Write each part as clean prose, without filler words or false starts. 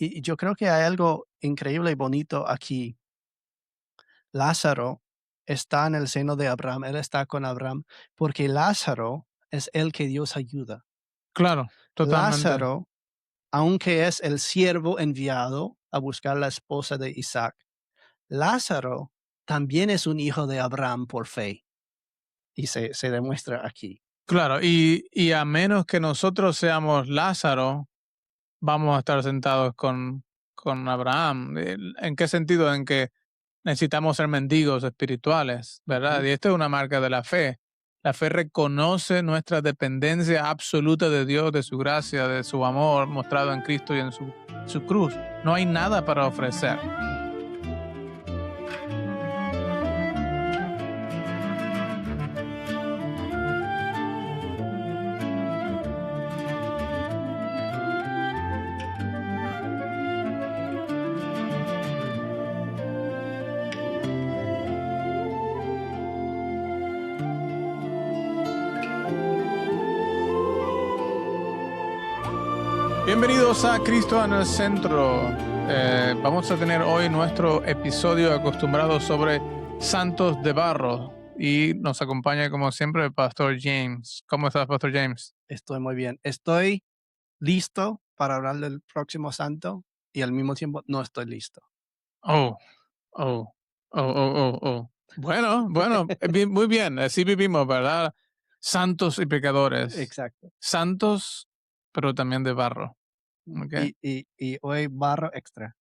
Y yo creo que hay algo increíble y bonito aquí. Lázaro está en el seno de Abraham, él está con Abraham, porque Lázaro es el que Dios ayuda. Claro, totalmente. Lázaro, aunque es el siervo enviado a buscar la esposa de Isaac, Lázaro también es un hijo de Abraham por fe, y se demuestra aquí. Claro, y a menos que nosotros seamos Lázaro, vamos a estar sentados con Abraham. ¿En qué sentido? En que necesitamos ser mendigos espirituales, ¿verdad? Ujú. Y esto es una marca de la fe. La fe reconoce nuestra dependencia absoluta de Dios, de su gracia, de su amor mostrado en Cristo y en su cruz. No hay nada para ofrecer. Bienvenidos a Cristo en el Centro. Vamos a tener hoy nuestro episodio acostumbrado sobre santos de barro y nos acompaña como siempre el Pastor James. ¿Cómo estás, Pastor James? Estoy muy bien. Estoy listo para hablar del próximo santo y al mismo tiempo no estoy listo. Oh, oh, oh. Bueno, muy bien, así vivimos, ¿verdad? Santos y pecadores. Exacto. Santos, pero también de barro. ¿Ok? Y hoy barro extra.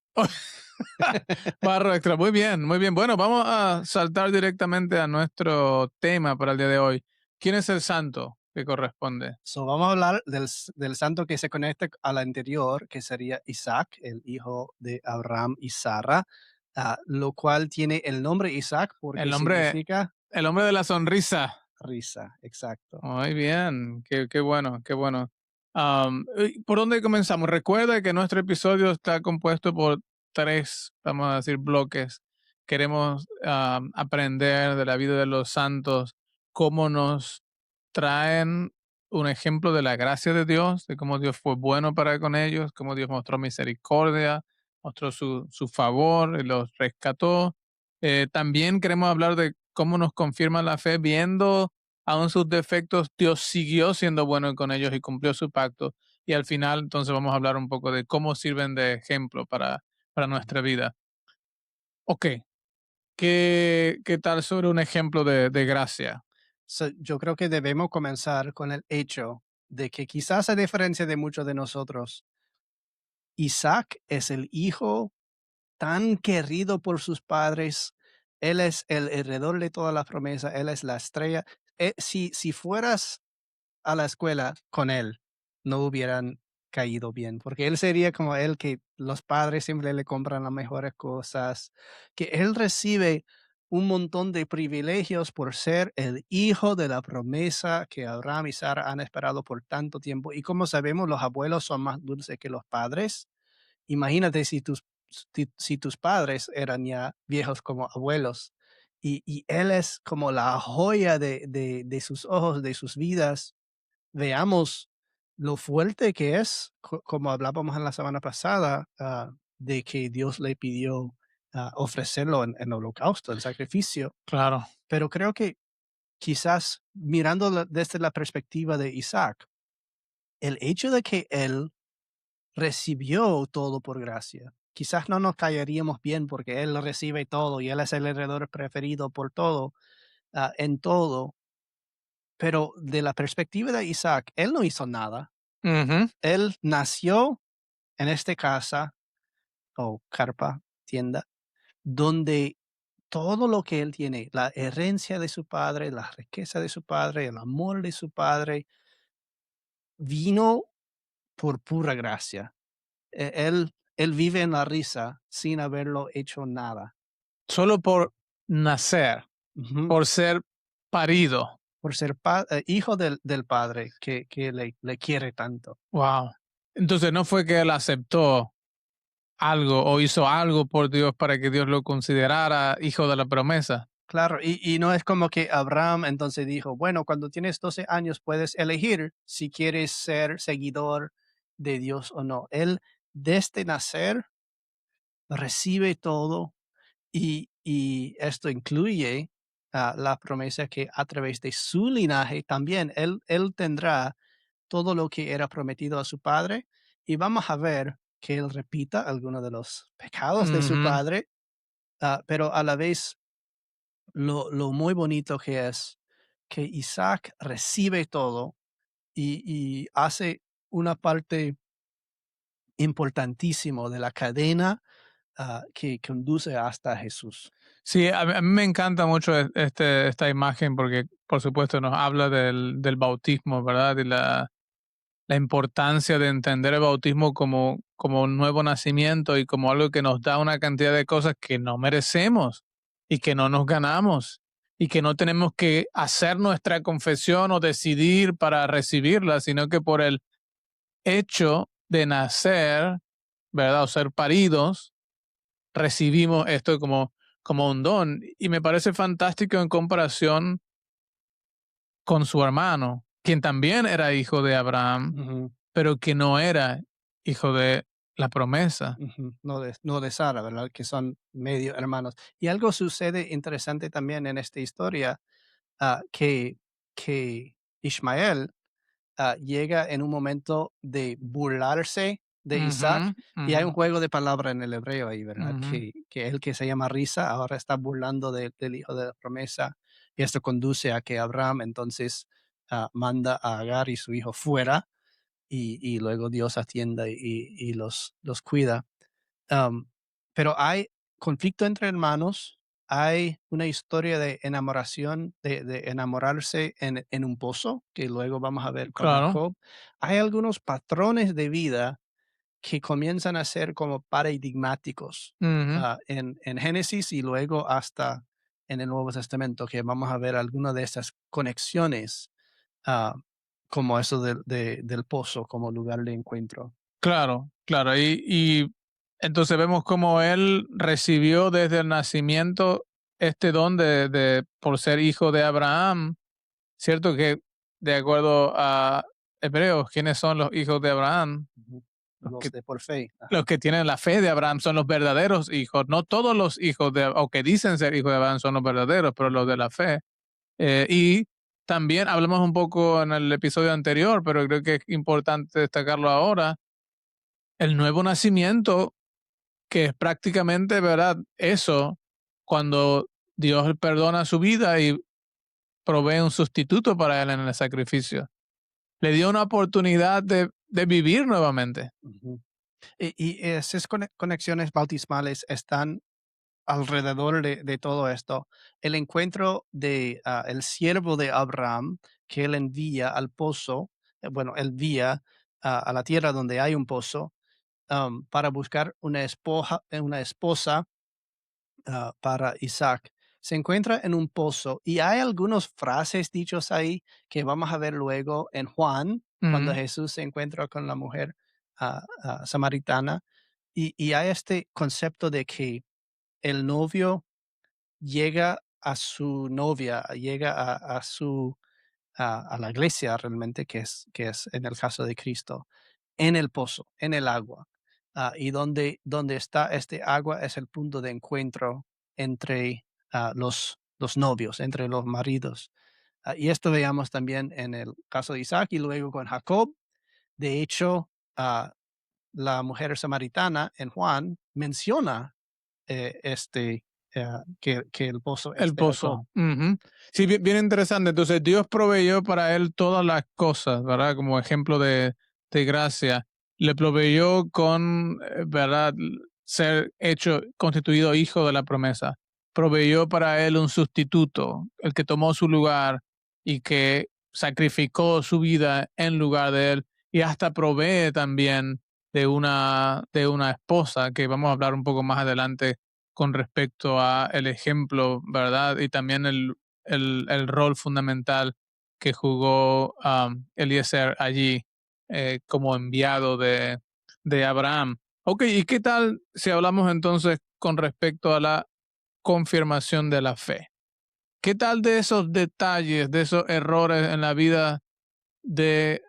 Barro extra, muy bien, muy bien. Bueno, vamos a saltar directamente a nuestro tema para el día de hoy. ¿Quién es el santo que corresponde? So, vamos a hablar del santo que se conecta al anterior, que sería Isaac, el hijo de Abraham y Sara, lo cual tiene el nombre Isaac El porque hombre, significa el hombre de la sonrisa. risa. Exacto. Muy bien, qué bueno, qué bueno. ¿Por dónde comenzamos? Recuerda que nuestro episodio está compuesto por tres, vamos a decir, bloques. Queremos aprender de la vida de los santos, cómo nos traen un ejemplo de la gracia de Dios, de cómo Dios fue bueno para con ellos, cómo Dios mostró misericordia, mostró su favor y los rescató. También queremos hablar de cómo nos confirma la fe viendo aún sus defectos, Dios siguió siendo bueno con ellos y cumplió su pacto. Y al final, entonces, vamos a hablar un poco de cómo sirven de ejemplo para nuestra vida. Ok, ¿qué tal sobre un ejemplo de gracia? So, yo creo que debemos comenzar con el hecho de que quizás a diferencia de muchos de nosotros, Isaac es el hijo tan querido por sus padres. Él es el heredor de todas las promesas, él es la estrella. Si fueras a la escuela con él, no hubieran caído bien, porque él sería como él que los padres siempre le compran las mejores cosas, que él recibe un montón de privilegios por ser el hijo de la promesa que Abraham y Sara han esperado por tanto tiempo. Y como sabemos, los abuelos son más dulces que los padres. Imagínate si tus padres eran ya viejos como abuelos y él es como la joya de sus ojos, de sus vidas. Veamos lo fuerte que es, como hablábamos en la semana pasada, de que Dios le pidió ofrecerlo en holocausto, en sacrificio. Claro, Pero creo que quizás mirando desde la perspectiva de Isaac, el hecho de que él recibió todo por gracia. Quizás no nos caeríamos bien porque él recibe todo y él es el heredero preferido por todo, en todo, pero de la perspectiva de Isaac, él no hizo nada. ujú, Él nació en esta casa o carpa, tienda, donde todo lo que él tiene, la herencia de su padre, la riqueza de su padre, el amor de su padre, vino por pura gracia. Él vive en la risa sin haberlo hecho nada. solo por nacer, Ujú. por ser parido. Por ser hijo del Padre que le quiere tanto. Wow. Entonces, no fue que él aceptó algo o hizo algo por Dios para que Dios lo considerara hijo de la promesa. Claro, y no es como que Abraham entonces dijo, bueno, cuando tienes 12 años puedes elegir si quieres ser seguidor de Dios o no. Él desde nacer recibe todo y esto incluye la promesa que a través de su linaje también él tendrá todo lo que era prometido a su padre y vamos a ver que él repita algunos de los pecados de su Ujú. padre, pero a la vez lo muy bonito que es que Isaac recibe todo y hace una parte importantísimo de la cadena que conduce hasta Jesús. Sí, a mí me encanta mucho esta imagen porque, por supuesto, nos habla del bautismo, ¿verdad? Y la importancia de entender el bautismo como un nuevo nacimiento y como algo que nos da una cantidad de cosas que no merecemos y que no nos ganamos y que no tenemos que hacer nuestra confesión o decidir para recibirla, sino que por el hecho de nacer, ¿verdad? O ser paridos, recibimos esto como un don. Y me parece fantástico en comparación con su hermano, quien también era hijo de Abraham, Ujú, pero que no era hijo de la promesa. ujú. No de Sara, ¿verdad? Que son medio hermanos. Y algo sucede interesante también en esta historia, ah, que, que Ismael llega en un momento de burlarse de Isaac. Ujú, Y hay ujú, un juego de palabra en el hebreo ahí, ¿verdad? ujú. Que el que se llama risa ahora está burlando del hijo de la promesa. Y esto conduce a que Abraham entonces manda a Agar y su hijo fuera y luego Dios atienda y los cuida. Am, pero hay conflicto entre hermanos, hay una historia de enamoración, de enamorarse en un pozo, que luego vamos a ver con Claro. Jacob. Hay algunos patrones de vida que comienzan a ser como paradigmáticos Ujú. en Génesis y luego hasta en el Nuevo Testamento, que vamos a ver algunas de esas conexiones, ah, como eso del pozo como lugar de encuentro. Claro, claro. Y entonces vemos cómo él recibió desde el nacimiento este don por ser hijo de Abraham, ¿cierto? Que de acuerdo a Hebreos, ¿quiénes son los hijos de Abraham? Ujú. Los que, Los de por fe. los que tienen la fe de Abraham son los verdaderos hijos. No todos los hijos o que dicen ser hijos de Abraham son los verdaderos, pero los de la fe. Y también hablamos un poco en el episodio anterior, pero creo que es importante destacarlo ahora. El nuevo nacimiento, que es prácticamente, ¿verdad? Eso, cuando Dios perdona su vida y provee un sustituto para él en el sacrificio. Le dio una oportunidad de vivir nuevamente. Ujú. Y esas conexiones bautismales están alrededor de todo esto. El encuentro de el siervo de Abraham que él envía al pozo, bueno, él envía a la tierra donde hay un pozo para buscar una esposa para Isaac. Se encuentra en un pozo y hay algunas frases dichos ahí que vamos a ver luego en Juan, cuando Ujú. Jesús se encuentra con la mujer samaritana. Y hay este concepto de que el novio llega a su novia, llega a la iglesia realmente, que es en el caso de Cristo, en el pozo, en el agua. Y donde está este agua es el punto de encuentro entre los novios, entre los maridos. Y esto veamos también en el caso de Isaac y luego con Jacob. De hecho, la mujer samaritana en Juan menciona que el pozo es El de Jacob. pozo. Ujú. Sí, bien, bien interesante. Entonces, Dios proveyó para él todas las cosas, ¿verdad? Como ejemplo de gracia. Le proveyó con, ¿verdad? Ser hecho, constituido hijo de la promesa. Proveyó para él un sustituto, el que tomó su lugar y que sacrificó su vida en lugar de él. Y hasta provee también de una esposa, que vamos a hablar un poco más adelante con respecto a el ejemplo, ¿verdad? Y también el rol fundamental que jugó Eliezer allí como enviado de Abraham. Ok, ¿y qué tal si hablamos entonces con respecto a la confirmación de la fe? ¿Qué tal de esos detalles, de esos errores en la vida de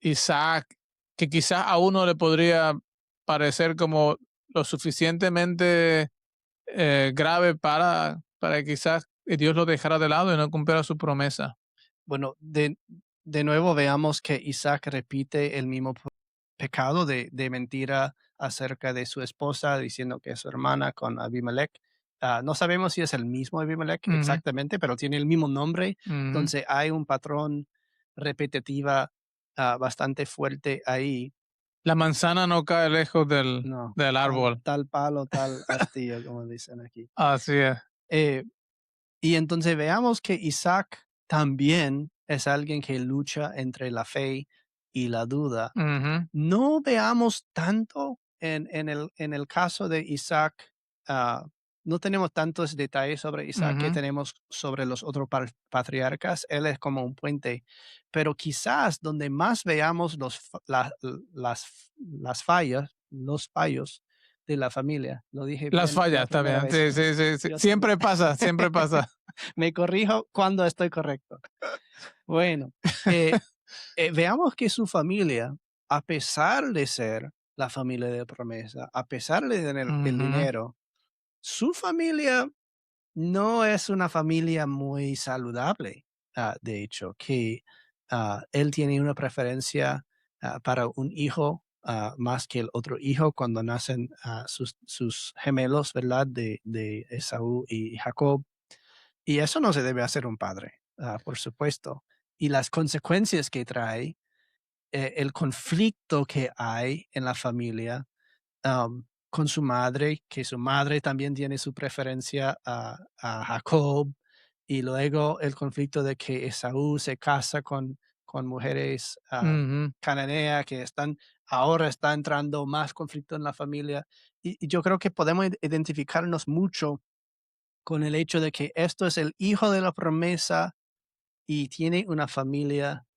Isaac, que quizás a uno le podría parecer como lo suficientemente grave para que quizás Dios lo dejara de lado y no cumpliera su promesa. Bueno, de nuevo veamos que Isaac repite el mismo pecado de mentira acerca de su esposa, diciendo que es su hermana con Abimelech. No sabemos si es el mismo Abimelech Ujú, exactamente, pero tiene el mismo nombre. ujú. Entonces hay un patrón repetitiva bastante fuerte ahí. La manzana no cae lejos No, del árbol. tal palo, tal astilla, como dicen aquí. Así es. Eh, y entonces veamos que Isaac también es alguien que lucha entre la fe y la duda. Ujú, No veamos tanto en el caso de Isaac, no tenemos tantos detalles sobre Isaac que ujú. tenemos sobre los otros patriarcas. Él es como un puente, pero quizás donde más veamos las fallas, los fallos de la familia. Lo dije Las bien fallas, la está primera bien. vez. Sí, sí, sí, sí. Yo Siempre pasa, siempre pasa. me corrijo cuando estoy correcto. Bueno, eh, veamos que su familia, a pesar de ser la familia de promesa, a pesar de tener el Ujú, dinero, su familia no es una familia muy saludable. De hecho, que él tiene una preferencia para un hijo más que el otro hijo cuando nacen sus gemelos, ¿verdad? De Esaú y Jacob. Y eso no se debe hacer un padre, por supuesto. Y las consecuencias que trae, el conflicto que hay en la familia con su madre, que su madre también tiene su preferencia a Jacob, y luego el conflicto de que Esaú se casa con mujeres ujú. cananeas que ahora está entrando más conflicto en la familia. Y yo creo que podemos identificarnos mucho con el hecho de que esto es el hijo de la promesa y tiene una familia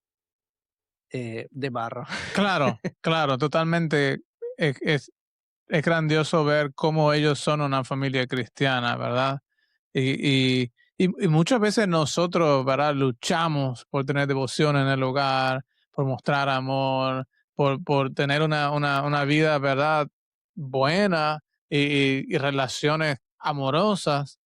de barro. Claro, claro, totalmente. Es, es grandioso ver cómo ellos son una familia cristiana, ¿verdad? Y muchas veces nosotros, ¿verdad? Luchamos por tener devoción en el hogar, por mostrar amor, por tener una vida, ¿verdad? Buena y relaciones amorosas.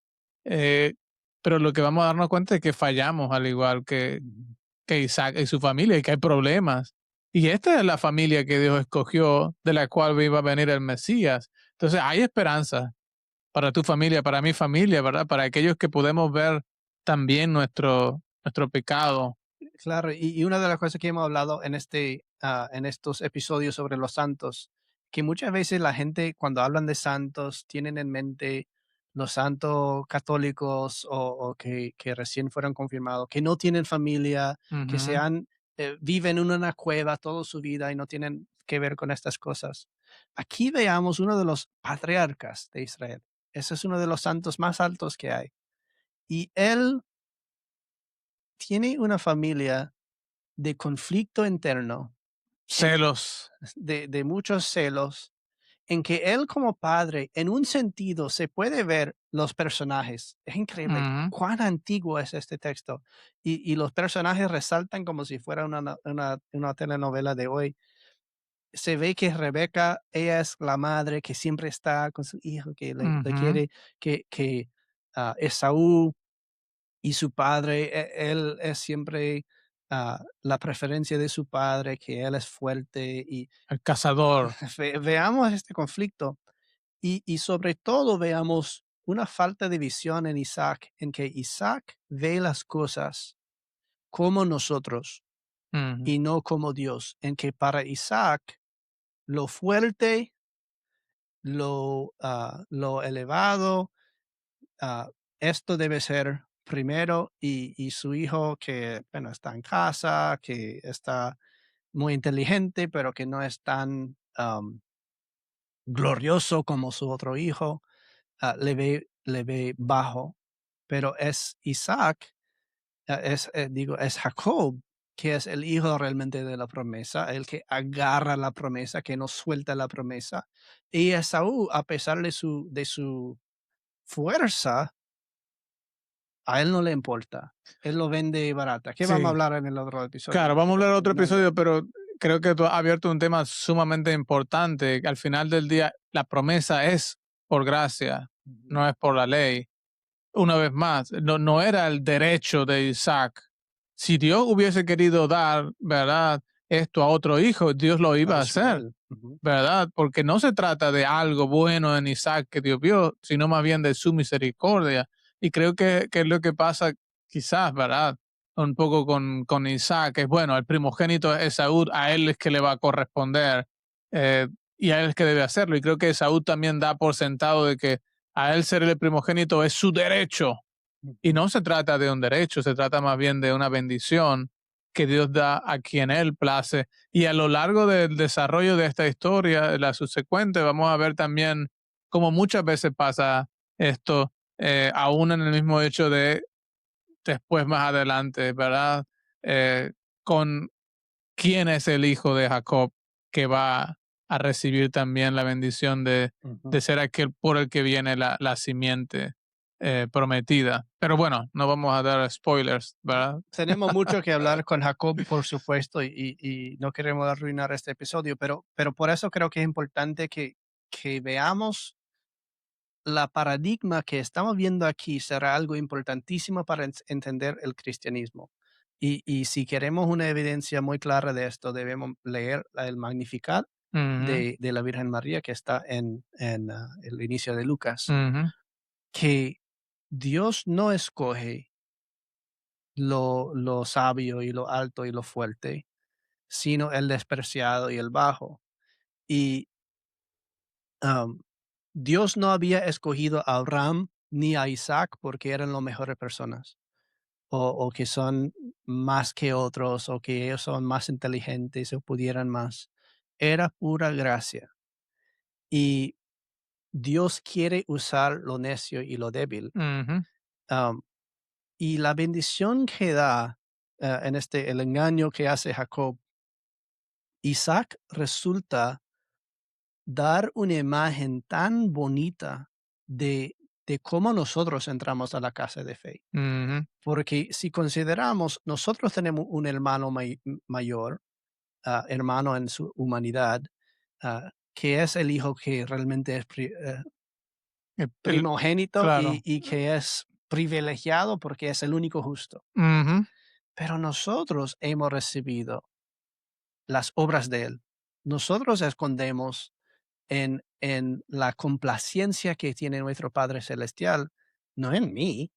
eh, pero lo que vamos a darnos cuenta es que fallamos al igual Ujú. que Isaac y su familia y que hay problemas. Y esta es la familia que Dios escogió, de la cual iba a venir el Mesías. Entonces hay esperanza para tu familia, para mi familia, ¿verdad? Para aquellos que podemos ver también nuestro pecado. Claro, y una de las cosas que hemos hablado en estos episodios sobre los santos, que muchas veces la gente cuando hablan de santos tienen en mente los santos católicos o que recién fueron confirmados, que no tienen familia, que Ujú. viven en una cueva toda su vida y no tienen que ver con estas cosas. Aquí veamos uno de los patriarcas de Israel. Ese es uno de los santos más altos que hay. Y él tiene una familia de conflicto interno, en Celos. de muchos celos, en que él como padre, en un sentido, se puede ver los personajes. Es increíble Ujú. cuán antiguo es este texto. Y los personajes resaltan como si fuera una telenovela de hoy. Se ve que Rebeca, ella es la madre que siempre está con su hijo, que le Ujú. quiere, que Esaú y su padre, él es siempre la preferencia de su padre, que él es fuerte y El cazador. veamos este conflicto y sobre todo veamos una falta de visión en Isaac, en que Isaac ve las cosas como nosotros Ujú. y no como Dios, en que para Isaac lo fuerte, lo elevado, ah, esto debe ser primero y su hijo que, bueno, está en casa, que está muy inteligente, pero que no es tan glorioso como su otro hijo, le ve bajo. Pero es Isaac, digo, es Jacob, que es el hijo realmente de la promesa, el que agarra la promesa, que no suelta la promesa. Y Esaú, a pesar de su fuerza, a él no le importa. Él lo vende barata. ¿Qué vamos a Sí. hablar en el otro episodio? Claro, vamos a hablar de otro No, episodio, pero creo que tú has abierto un tema sumamente importante, que al final del día la promesa es por gracia, Ujú. no es por la ley. Una vez más, no era el derecho de Isaac. Si Dios hubiese querido dar, ¿verdad?, esto a otro hijo, Dios lo A iba a hacer, Ismael. Ujú. ¿verdad? Porque no se trata de algo bueno en Isaac que Dios vio, sino más bien de su misericordia. Y creo que es lo que pasa quizás, ¿verdad? Un poco con Isaac, es bueno, el primogénito es Esaú, a él es que le va a corresponder eh, y a él es que debe hacerlo. Y creo que Esaú también da por sentado de que a él ser el primogénito es su derecho. Y Ujú. no se trata de un derecho, se trata más bien de una bendición que Dios da a quien Él place. Y a lo largo del desarrollo de esta historia, la subsecuente, vamos a ver también cómo muchas veces pasa esto, aún en el mismo hecho de después más adelante, ¿verdad? Con quién es el hijo de Jacob que va a recibir también la bendición de Ujú. ser aquel por el que viene la simiente prometida. Pero bueno, no vamos a dar spoilers, ¿verdad? Tenemos mucho que hablar con Jacob, por supuesto, y no queremos arruinar este episodio, pero por eso creo que es importante que veamos la paradigma que estamos viendo aquí será algo importantísimo para entender el cristianismo. Y si queremos una evidencia muy clara de esto, debemos leer el Magnificat Ujú, de la Virgen María que está en el inicio de Lucas, ujú, que Dios no escoge lo sabio y lo alto y lo fuerte, sino el despreciado y el bajo. Y am, Dios no había escogido a Abraham ni a Isaac porque eran las mejores personas o que son más que otros o que ellos son más inteligentes o pudieran más. Era pura gracia. Y Dios quiere usar lo necio y lo débil. ujú, am, y la bendición que da el engaño que hace Jacob, Isaac resulta dar una imagen tan bonita de cómo nosotros entramos a la casa de fe. ujú, Porque si consideramos, nosotros tenemos un hermano mayor, hermano en su humanidad, que es el hijo que realmente es primogénito claro. y que es privilegiado porque es el único justo. Ujú, Pero nosotros hemos recibido las obras de él. Nosotros escondemos en la complacencia que tiene nuestro Padre Celestial, no en mí,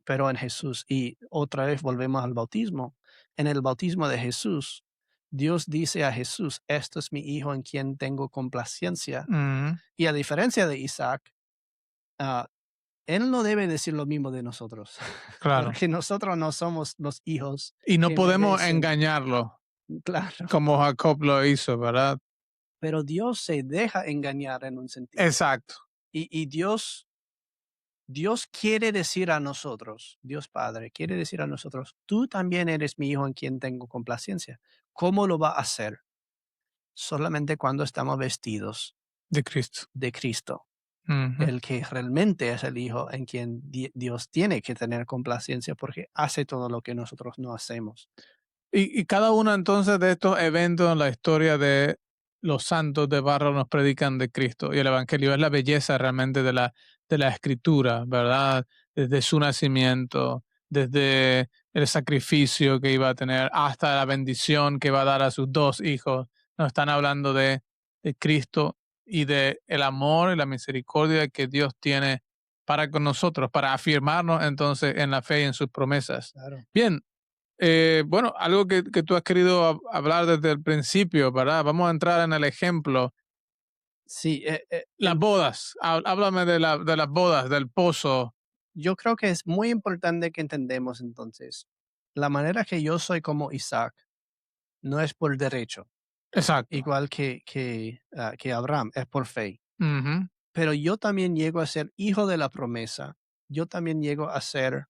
pero en Jesús. Y otra vez volvemos al bautismo. En el bautismo de Jesús, Dios dice a Jesús, este es mi hijo en quien tengo complacencia. ujú, Y a diferencia de Isaac, ah, él no debe decir lo mismo de nosotros, claro. porque nosotros no somos los hijos Y no que podemos merecen. engañarlo Claro, como Jacob lo hizo, ¿verdad? pero Dios se deja engañar en un sentido. Exacto, Y Dios quiere decir a nosotros, Dios Padre quiere decir a nosotros, tú también eres mi hijo en quien tengo complacencia. ¿Cómo lo va a hacer? Solamente cuando estamos vestidos de Cristo. de Cristo, Ujú. el que realmente es el hijo en quien Dios tiene que tener complacencia porque hace todo lo que nosotros no hacemos. Y cada uno entonces de estos eventos en la historia de los santos de barro nos predican de Cristo y el Evangelio es la belleza realmente de la escritura, ¿verdad? Desde su nacimiento, desde el sacrificio que iba a tener hasta la bendición que va a dar a sus dos hijos. Nos están hablando de Cristo y de el amor y la misericordia que Dios tiene para con nosotros, para afirmarnos entonces en la fe y en sus promesas. Claro. Bien, bueno, algo que tú has querido hablar desde el principio, ¿verdad? Vamos a entrar en el ejemplo. Sí, Las bodas, háblame de las bodas, del pozo. yo creo que es muy importante que entendemos entonces, la manera que yo soy como Isaac no es por derecho, Exacto. igual que Abraham, es por fe. Ujú, Pero yo también llego a ser hijo de la promesa, yo también llego a ser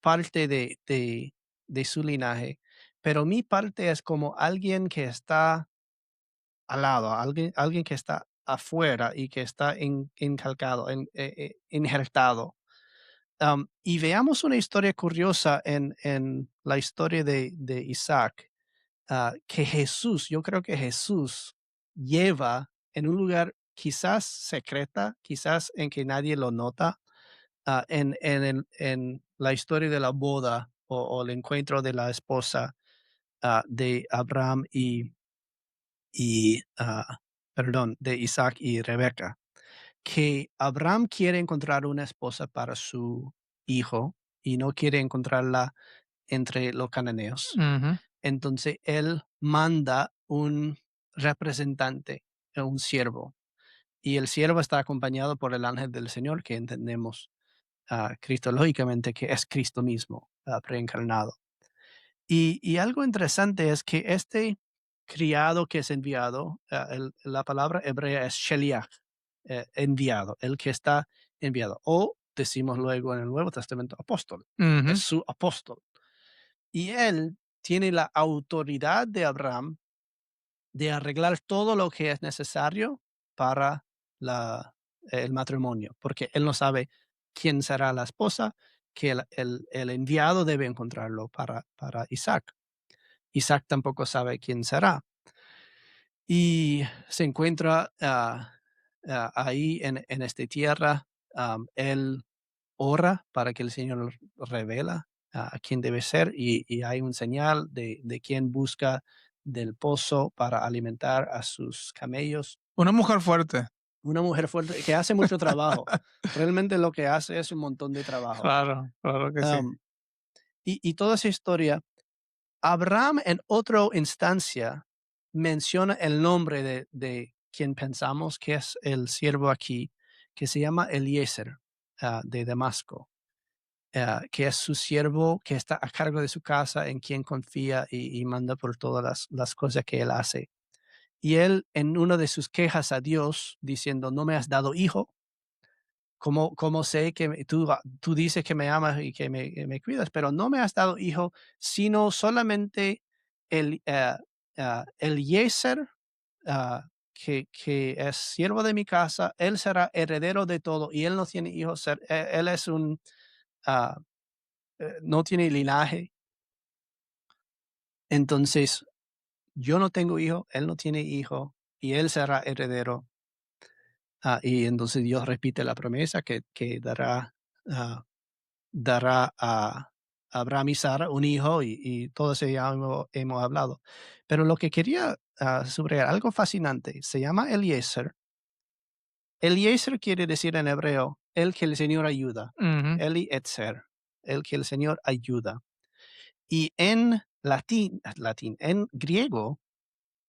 parte de su linaje, pero mi parte es como alguien que está al lado, alguien que está afuera y que está encalcado, injertado. Y veamos una historia curiosa en la historia de Isaac. que Jesús, yo creo que Jesús lleva en un lugar quizás secreta, quizás en que nadie lo nota, en la historia de la boda o el encuentro de la esposa de Abraham y perdón, de Isaac y Rebeca, que Abraham quiere encontrar una esposa para su hijo y no quiere encontrarla entre los cananeos. Ujú. Entonces él manda un representante, un siervo, y el siervo está acompañado por el ángel del Señor, que entendemos cristológicamente que es Cristo mismo, preencarnado. Y algo interesante es que este criado que es enviado, la palabra hebrea es sheliach, enviado, el que está enviado. O decimos luego en el Nuevo Testamento apóstol, es Ujú. su apóstol. Y él tiene la autoridad de Abraham de arreglar todo lo que es necesario para la, el matrimonio, porque él no sabe quién será la esposa, que el enviado debe encontrarlo para Isaac. Isaac tampoco sabe quién será. Y se encuentra ahí en esta tierra. Él ora para que el Señor revela a quién debe ser y hay un señal de quién busca del pozo para alimentar a sus camellos. Una mujer fuerte. Una mujer fuerte que hace mucho trabajo. Realmente lo que hace es un montón de trabajo. Claro, claro que sí. Am, y toda esa historia, Abraham en otra instancia menciona el nombre de quien pensamos que es el siervo aquí, que se llama Eliezer, de Damasco, que es su siervo que está a cargo de su casa, en quien confía y manda por todas las cosas que él hace. Y él, en una de sus quejas a Dios, diciendo, no me has dado hijo, ¿cómo sé que tú dices que me amas y que me cuidas, pero no me has dado hijo, sino solamente el, Eliezer, que es siervo de mi casa, él será heredero de todo y él no tiene hijos, él es ah, no tiene linaje, entonces yo no tengo hijo, él no tiene hijo y él será heredero. Y entonces Dios repite la promesa que ah, dará a Abraham y Sara un hijo y todo eso ya hemos hablado. Pero lo que quería subrayar, algo fascinante, se llama Eliezer. Eliezer quiere decir en hebreo, el que el Señor ayuda. Ujú. Eliezer, el que el Señor ayuda. Y en en griego,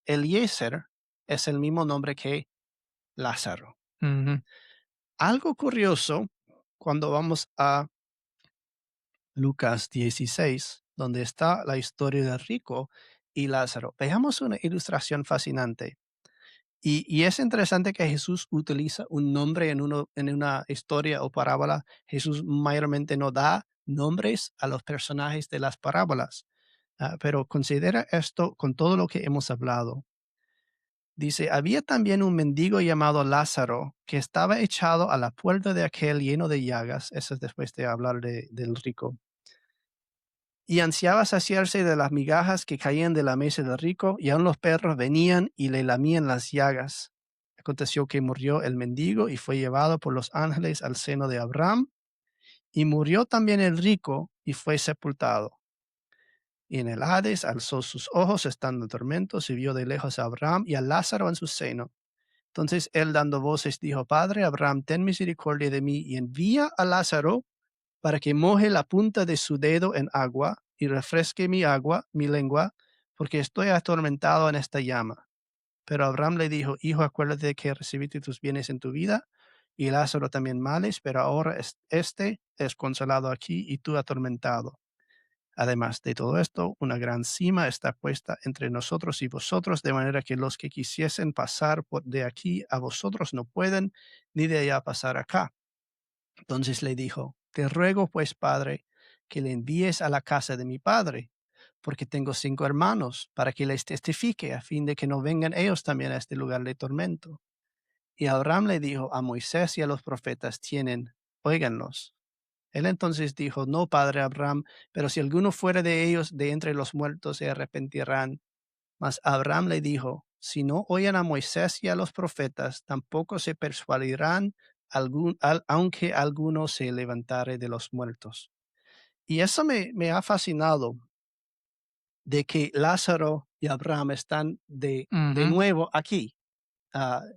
Eliezer es el mismo nombre que Lázaro. Ujú. Algo curioso cuando vamos a Lucas 16, donde está la historia del rico y Lázaro. Veamos una ilustración fascinante. Y es interesante que Jesús utiliza un nombre en una historia o parábola. Jesús mayormente no da nombres a los personajes de las parábolas, pero considera esto con todo lo que hemos hablado. Dice, había también un mendigo llamado Lázaro que estaba echado a la puerta de aquel lleno de llagas. Eso es después de hablar del rico y ansiaba saciarse de las migajas que caían de la mesa del rico, y aun los perros venían y le lamían las llagas. Aconteció que murió el mendigo y fue llevado por los ángeles al seno de Abraham, y murió también el rico y fue sepultado. Y en el Hades alzó sus ojos estando en tormentos y vio de lejos a Abraham y a Lázaro en su seno. Entonces él dando voces dijo, Padre Abraham, ten misericordia de mí y envía a Lázaro para que moje la punta de su dedo en agua y refresque mi lengua, porque estoy atormentado en esta llama. Pero Abraham le dijo, hijo, acuérdate de que recibiste tus bienes en tu vida, y Lázaro también males, pero ahora este es consolado aquí y tú atormentado. Además de todo esto, una gran cima está puesta entre nosotros y vosotros, de manera que los que quisiesen pasar de aquí a vosotros no pueden, ni de allá pasar acá. Entonces le dijo, te ruego pues, padre, que le envíes a la casa de mi padre, porque tengo 5 hermanos, para que les testifique, a fin de que no vengan ellos también a este lugar de tormento. Y Abraham le dijo, a Moisés y a los profetas tienen, óiganlos. Él entonces dijo, no, padre Abraham, pero si alguno fuera de ellos de entre los muertos se arrepentirán. Mas Abraham le dijo: si no oyen a Moisés y a los profetas, tampoco se persuadirán aunque alguno se levantare de los muertos. Y eso me ha fascinado, de que Lázaro y Abraham están de Ujú. nuevo aquí,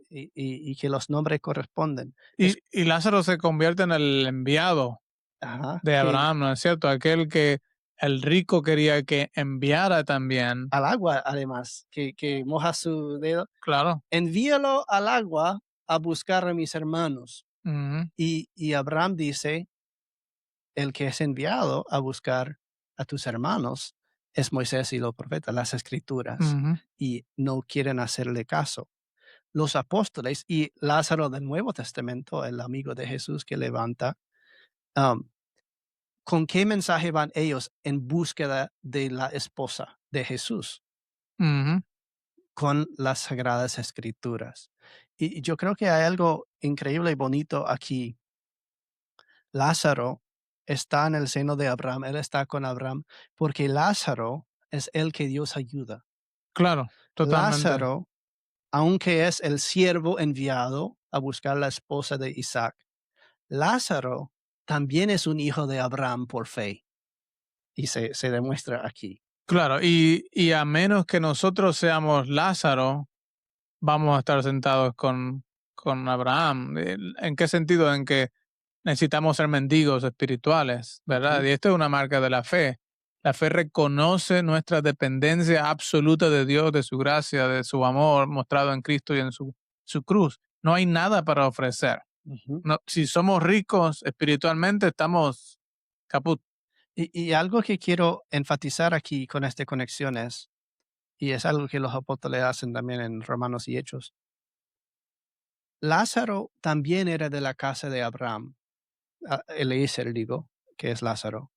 y que los nombres corresponden. Es, Y Lázaro se convierte en el enviado ajá, de que Abraham, ¿no es cierto? Aquel que el rico quería que enviara también. al agua, además, que moja su dedo. Claro. Envíalo al agua a buscar a mis hermanos. Ujú, Y Abraham dice: el que es enviado a buscar a tus hermanos es Moisés y los profetas, las escrituras, ujú, y no quieren hacerle caso. Los apóstoles y Lázaro del Nuevo Testamento, el amigo de Jesús que levanta, um, ¿con qué mensaje van ellos en búsqueda de la esposa de Jesús? ujú. Con las sagradas escrituras. Y yo creo que hay algo increíble y bonito aquí. Lázaro está en el seno de Abraham, él está con Abraham, porque Lázaro es el que Dios ayuda. Claro, totalmente. Lázaro, aunque es el siervo enviado a buscar la esposa de Isaac, Lázaro también es un hijo de Abraham por fe, y se demuestra aquí. Claro, y a menos que nosotros seamos Lázaro, vamos a estar sentados con Abraham. ¿En qué sentido? En que necesitamos ser mendigos espirituales, ¿verdad? Ujú, Y esto es una marca de la fe. La fe reconoce nuestra dependencia absoluta de Dios, de su gracia, de su amor mostrado en Cristo y en su cruz. No hay nada para ofrecer. ujú. No, si somos ricos espiritualmente, estamos caput. Y algo que quiero enfatizar aquí con esta conexión es, y es algo que los apóstoles hacen también en Romanos y Hechos, Lázaro también era de la casa de Abraham, Eliezer digo, que es Lázaro.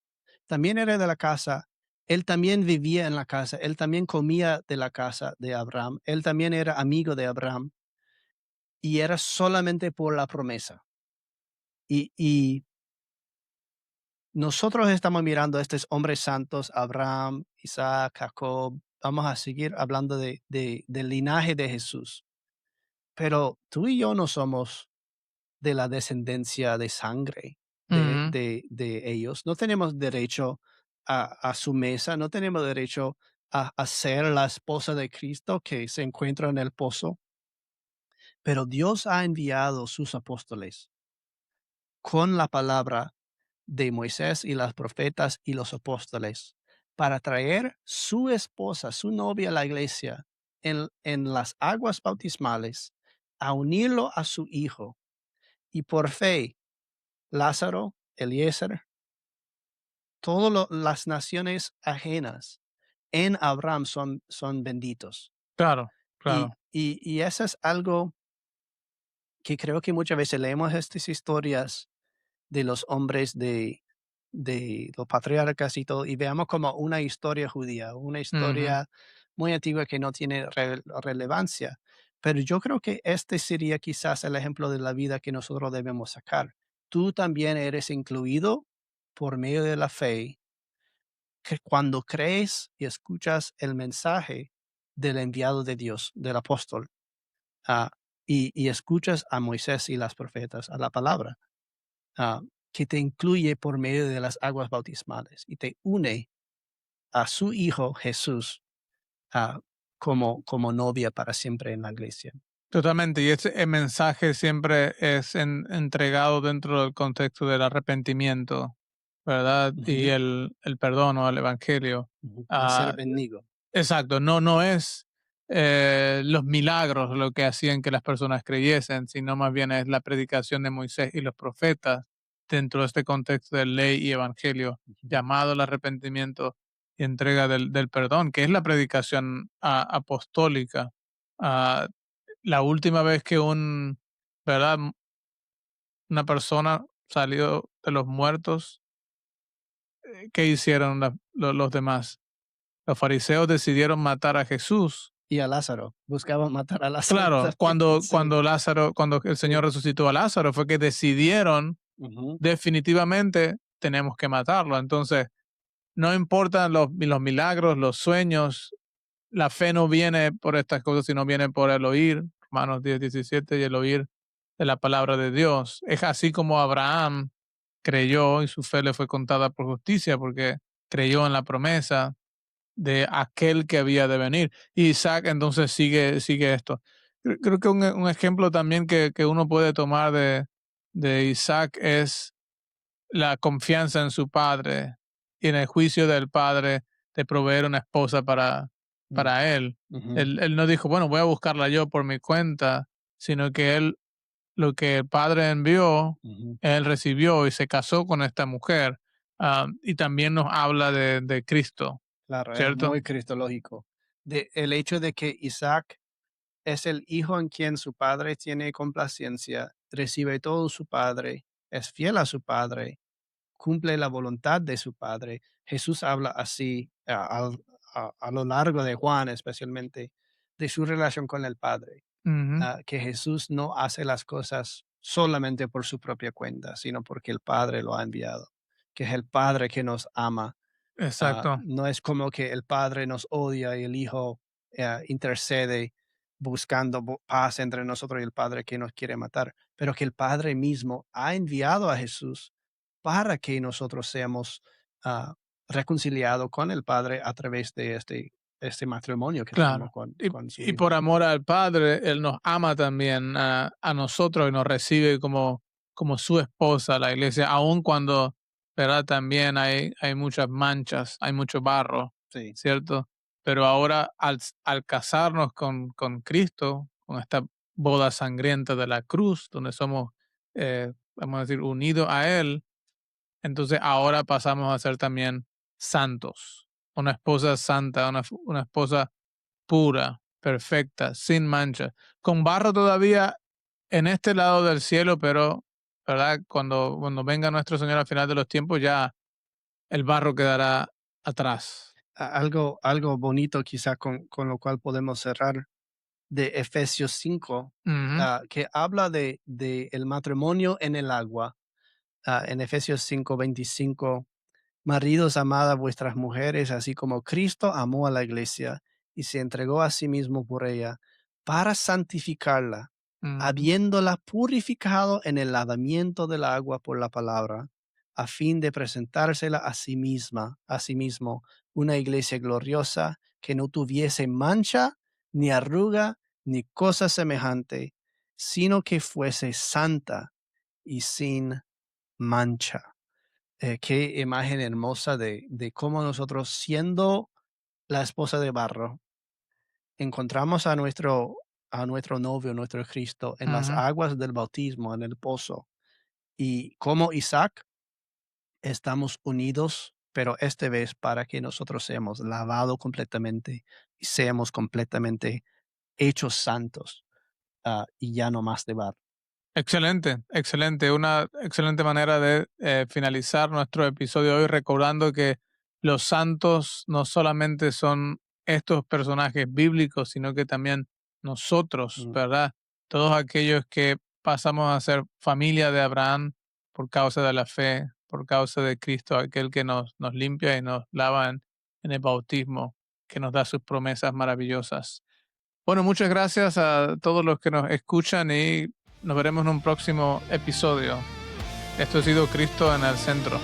También era de la casa, él también vivía en la casa, él también comía de la casa de Abraham, él también era amigo de Abraham, y era solamente por la promesa. Y nosotros estamos mirando a estos hombres santos, Abraham, Isaac, Jacob, vamos a seguir hablando del linaje de Jesús, pero tú y yo no somos de la descendencia de sangre Ujú. de ellos. No tenemos derecho a su mesa, no tenemos derecho a ser la esposa de Cristo que se encuentra en el pozo, pero Dios ha enviado sus apóstoles con la palabra de Moisés y los profetas y los apóstoles para traer su esposa, su novia a la iglesia en las aguas bautismales, a unirlo a su hijo. Y por fe, Lázaro, Eliezer, todas las naciones ajenas en Abraham son benditos. Claro, Y, claro. y eso es algo que creo que muchas veces leemos estas historias de los hombres de los patriarcas y todo, y veamos como una historia judía, una Ujú. historia muy antigua que no tiene relevancia. Pero yo creo que este sería quizás el ejemplo de la vida que nosotros debemos sacar. Tú también eres incluido por medio de la fe, que cuando crees y escuchas el mensaje del enviado de Dios, del apóstol, ah, y escuchas a Moisés y las profetas, a la palabra, ah, que te incluye por medio de las aguas bautismales y te une a su Hijo Jesús, ah, como novia para siempre en la iglesia. Totalmente. Y ese el mensaje siempre es entregado dentro del contexto del arrepentimiento, ¿verdad? Y Ujú, el perdón o el evangelio. ujú. El ser Ah, bendigo. exacto. No es los milagros lo que hacían que las personas creyesen, sino más bien es la predicación de Moisés y los profetas dentro de este contexto de ley y evangelio, Ujú. llamado al arrepentimiento y entrega del perdón, que es la predicación apostólica. Ah, la última vez que ¿verdad? Una persona salió de los muertos, ¿qué hicieron los demás? Los fariseos decidieron matar a Jesús. Y a Lázaro, buscaban matar a Lázaro Claro, también, sí, cuando el sí. Señor resucitó a Lázaro, fue que decidieron Ujú, definitivamente tenemos que matarlo. Entonces, no importan los milagros, los sueños, la fe no viene por estas cosas, sino viene por el oír, Romanos 10:17, y el oír de la palabra de Dios. Es así como Abraham creyó y su fe le fue contada por justicia porque creyó en la promesa de aquel que había de venir. Y Isaac entonces sigue esto. Creo que un ejemplo también que uno puede tomar de Isaac es la confianza en su padre y en el juicio del padre de proveer una esposa Mm, para él. ujú, Él no dijo, bueno, voy a buscarla yo por mi cuenta, sino que él, lo que el padre envió, ujú. él recibió y se casó con esta mujer. Y también nos habla de Cristo, Claro, es ¿cierto? muy cristológico. El hecho de que Isaac es el hijo en quien su padre tiene complacencia, recibe todo su padre, es fiel a su padre, cumple la voluntad de su padre. Jesús habla así a lo largo de Juan, especialmente, de su relación con el Padre. Ujú, Que Jesús no hace las cosas solamente por su propia cuenta, sino porque el Padre lo ha enviado, que es el Padre que nos ama. exacto, No es como que el Padre nos odia y el Hijo intercede buscando paz entre nosotros y el Padre que nos quiere matar, pero que el Padre mismo ha enviado a Jesús para que nosotros seamos ah, reconciliados con el Padre a través de este matrimonio que tenemos claro. con su Y Hijo. por amor al Padre, Él nos ama también a nosotros y nos recibe como su esposa, la iglesia, aun cuando, ¿verdad? También hay muchas manchas, hay mucho barro, Sí. ¿cierto? Pero ahora al casarnos con Cristo, con esta boda sangrienta de la cruz, donde somos, vamos a decir, unidos a Él, entonces ahora pasamos a ser también santos, una esposa santa, una esposa pura, perfecta, sin mancha, con barro todavía en este lado del cielo, pero, ¿verdad? Cuando venga nuestro Señor al final de los tiempos, ya el barro quedará atrás. Algo bonito quizá con lo cual podemos cerrar de Efesios 5, Ujú, que habla de el matrimonio en el agua. En Efesios 5:25, maridos, amad a vuestras mujeres, así como Cristo amó a la iglesia y se entregó a sí mismo por ella, para santificarla, ujú. habiéndola purificado en el lavamiento del agua por la palabra, a fin de presentársela a sí mismo, una iglesia gloriosa que no tuviese mancha, ni arruga, ni cosa semejante, sino que fuese santa y sin mancha. Qué imagen hermosa de cómo nosotros, siendo la esposa de barro, encontramos a nuestro novio, nuestro Cristo, en las Ujú. aguas del bautismo, en el pozo. Y como Isaac, estamos unidos, pero esta vez para que nosotros seamos lavados completamente y seamos completamente hechos santos, y ya no más de barro. Excelente, excelente. Una excelente manera de finalizar nuestro episodio de hoy recordando que los santos no solamente son estos personajes bíblicos, sino que también nosotros, Mm, ¿verdad? Todos aquellos que pasamos a ser familia de Abraham por causa de la fe, por causa de Cristo, aquel que nos limpia y nos lava en el bautismo, que nos da sus promesas maravillosas. Bueno, muchas gracias a todos los que nos escuchan y nos veremos en un próximo episodio. Esto ha sido Cristo en el Centro.